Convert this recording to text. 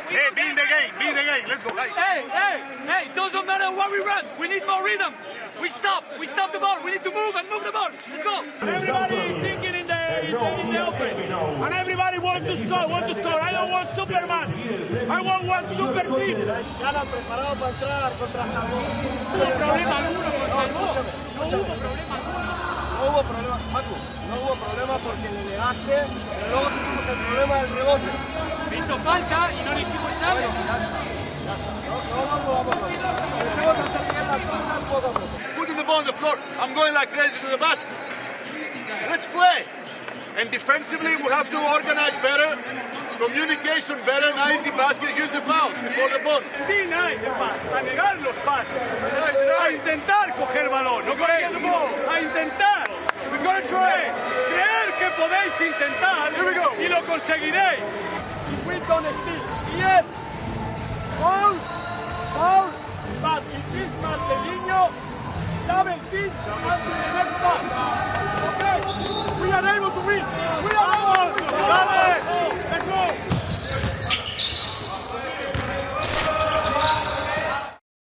Hey, be in the game, let's go. Hey, it doesn't matter what we run, we need more rhythm. We stop the ball, we need to move the ball. Let's go. Everybody is thinking in the offense, and everybody wants to score. I don't want Superman, I want one super team. Se han preparado para entrar contra Salvó. No hubo problema alguno con Salvó. No hubo problema, Facu. No hubo problema porque le negaste, pero luego tuvimos el problema del rebote. Me hizo falta y no le hicimos echarle. Ya está. No vamos. Tenemos que hacer bien las cosas poco a poco. Putting the ball on the floor. I'm going like crazy to the basket. Let's play. And defensively, we have to organize better, communication better, and easy basket, use the fouls before the ball. Deny the pass, a negar los pases, a intentar coger balón, no creer, a intentar. We're gonna try. Creer que podéis intentar y lo conseguiréis. We don't steal. Yes. Foul. But it is Martelinho. Double team and the next pass.